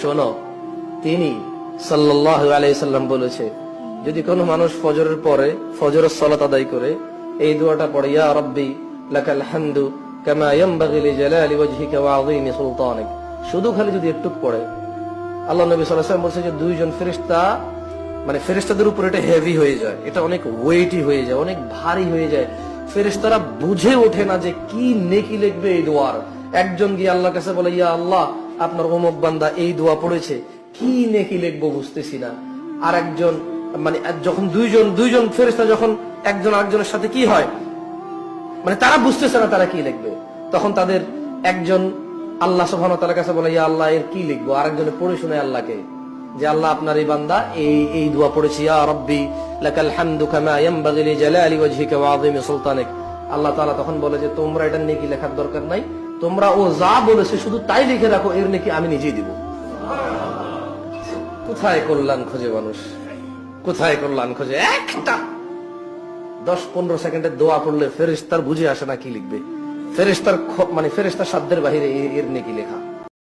শোনো, তিনি সাল্লাল্লাহু আলাইহি সাল্লাম বলেছে, যদি কোনো মানুষ ফজরের পরে ফজরের সালাত আদায় করে এই দোয়াটা পড়ে, ইয়া রাব্বি লাকাল হামদু কামা ইয়ানবাগি লিজালালি ওয়াজহিকা ওয়া আযীমি সুলতানিক, শুধু খালি যদি একটু পড়ে, আল্লাহ নবী সাল্লাল্লাহু আলাইহি ওয়াসাল্লাম বলছে যে দুইজন ফেরেশতা, মানে ফেরেশতাদের উপর এটা হেভি হয়ে যায়, এটা অনেক ওয়েটি হয়ে যায়, অনেক ভারী হয়ে যায়। ফেরেশতারা বুঝে ওঠে না যে কি নেকি লিখবে এই দোয়ার। একজন গিয়ে আল্লাহর কাছে বলে, ইয়া আল্লাহ, আপনার অমুক বান্দা এই দোয়া পড়েছে, কি নেকি লিখবো বুঝতেছি না। আর একজন, মানে যখন দুইজন ফেরেশতা যখন একজন আরেকজনের সাথে কি হয়, মানে তারা বুঝতেছে না তারা কি লিখবে, তখন তাদের একজন আল্লাহ সুবহানাহু ওয়া তাআলার কাছে বলে, ইয়া আল্লাহ, এর কি লিখবো। আরেকজনে পড়ে শোনায় আল্লাহকে যে আল্লাহ, আপনার এই বান্দা এই দোয়া পড়েছে, ইয়া রাব্বি লাকাল হামদু কামা ইয়ানবাগি লিজালালি ওয়াজহিকা ওয়া আযীমি সুলতানিক। আল্লাহ তাআলা তখন বলে যে তোমরা এটা নেকি লেখার দরকার নাই, তোমরা ও যা বলেছে শুধু তাই লিখে রাখো, এর নেকি আমি নিজেই দিব। কোথায় কল্যাণ খোঁজে মানুষ, কোথায় কল্যাণ খোঁজে। একটা 10-15 সেকেন্ডের দোয়া পড়লে ফেরেশতার বুঝে আসে না কি লিখবে। ফেরেশতার মানে ফেরেশতার সাধ্যের বাহিরে এর নেকি লেখা।